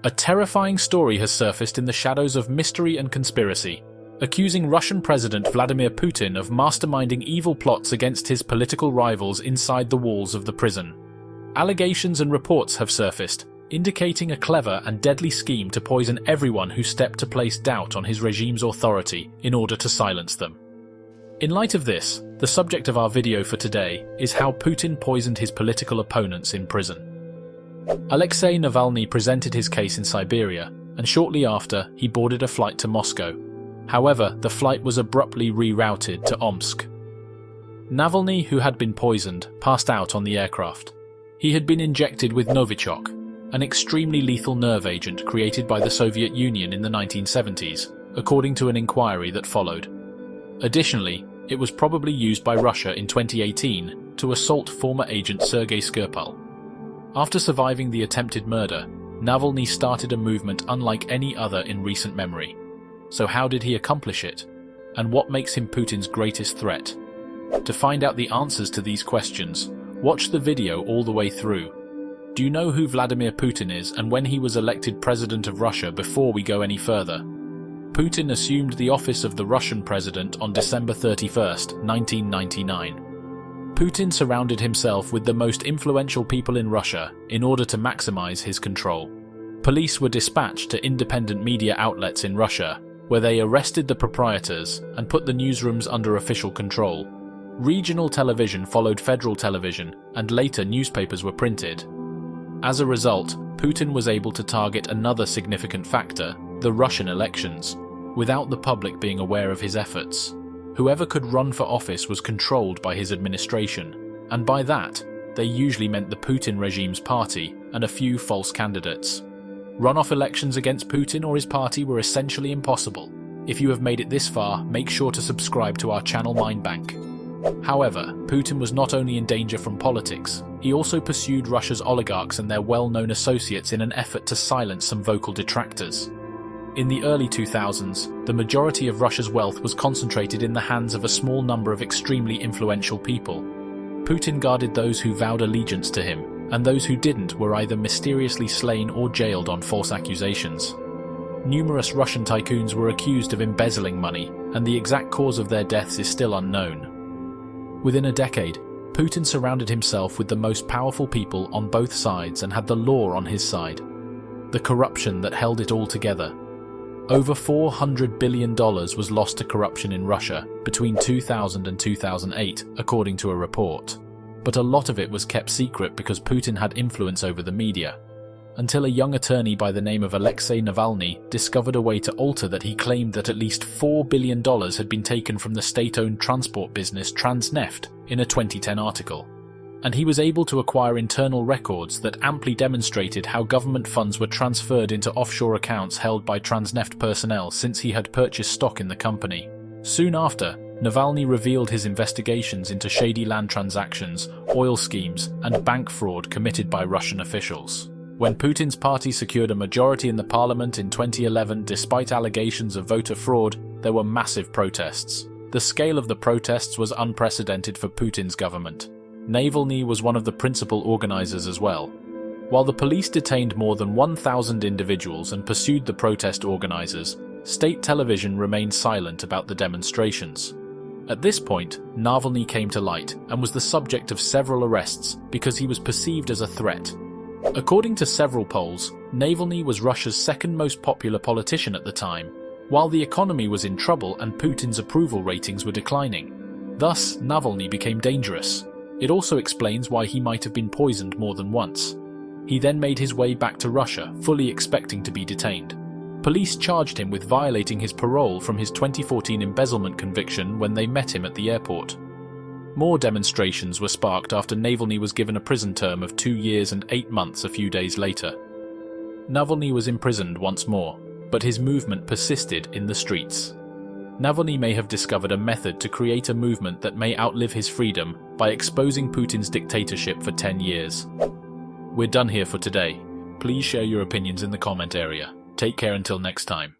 A terrifying story has surfaced in the shadows of mystery and conspiracy, accusing Russian President Vladimir Putin of masterminding evil plots against his political rivals inside the walls of the prison. Allegations and reports have surfaced, indicating a clever and deadly scheme to poison everyone who stepped to place doubt on his regime's authority in order to silence them. In light of this, the subject of our video for today is how Putin poisoned his political opponents in prison. Alexei Navalny presented his case in Siberia, and shortly after, he boarded a flight to Moscow. However, the flight was abruptly rerouted to Omsk. Navalny, who had been poisoned, passed out on the aircraft. He had been injected with Novichok, an extremely lethal nerve agent created by the Soviet Union in the 1970s, according to an inquiry that followed. Additionally, it was probably used by Russia in 2018 to assault former agent Sergei Skripal. After surviving the attempted murder, Navalny started a movement unlike any other in recent memory. So how did he accomplish it? And what makes him Putin's greatest threat? To find out the answers to these questions, watch the video all the way through. Do you know who Vladimir Putin is and when he was elected president of Russia? Before we go any further, Putin assumed the office of the Russian president on December 31st, 1999. Putin surrounded himself with the most influential people in Russia in order to maximize his control. Police were dispatched to independent media outlets in Russia, where they arrested the proprietors and put the newsrooms under official control. Regional television followed federal television, and later newspapers were printed. As a result, Putin was able to target another significant factor, the Russian elections, without the public being aware of his efforts. Whoever could run for office was controlled by his administration, and by that, they usually meant the Putin regime's party and a few false candidates. Runoff elections against Putin or his party were essentially impossible. If you have made it this far, make sure to subscribe to our channel Mindbank. However, Putin was not only in danger from politics, he also pursued Russia's oligarchs and their well-known associates in an effort to silence some vocal detractors. In the early 2000s, the majority of Russia's wealth was concentrated in the hands of a small number of extremely influential people. Putin guarded those who vowed allegiance to him, and those who didn't were either mysteriously slain or jailed on false accusations. Numerous Russian tycoons were accused of embezzling money, and the exact cause of their deaths is still unknown. Within a decade, Putin surrounded himself with the most powerful people on both sides and had the law on his side. The corruption that held it all together. Over $400 billion was lost to corruption in Russia between 2000 and 2008, according to a report. But a lot of it was kept secret because Putin had influence over the media, until a young attorney by the name of Alexei Navalny discovered a way to alter that. He claimed that at least $4 billion had been taken from the state-owned transport business Transneft in a 2010 article. And he was able to acquire internal records that amply demonstrated how government funds were transferred into offshore accounts held by Transneft personnel since he had purchased stock in the company. Soon after, Navalny revealed his investigations into shady land transactions, oil schemes, and bank fraud committed by Russian officials. When Putin's party secured a majority in the parliament in 2011 despite allegations of voter fraud, there were massive protests. The scale of the protests was unprecedented for Putin's government. Navalny was one of the principal organizers as well. While the police detained more than 1,000 individuals and pursued the protest organizers, state television remained silent about the demonstrations. At this point, Navalny came to light and was the subject of several arrests because he was perceived as a threat. According to several polls, Navalny was Russia's second most popular politician at the time, while the economy was in trouble and Putin's approval ratings were declining. Thus, Navalny became dangerous. It also explains why he might have been poisoned more than once. He then made his way back to Russia, fully expecting to be detained. Police charged him with violating his parole from his 2014 embezzlement conviction when they met him at the airport. More demonstrations were sparked after Navalny was given a prison term of 2 years and 8 months a few days later. Navalny was imprisoned once more, but his movement persisted in the streets. Navalny may have discovered a method to create a movement that may outlive his freedom by exposing Putin's dictatorship for 10 years. We're done here for today. Please share your opinions in the comment area. Take care until next time.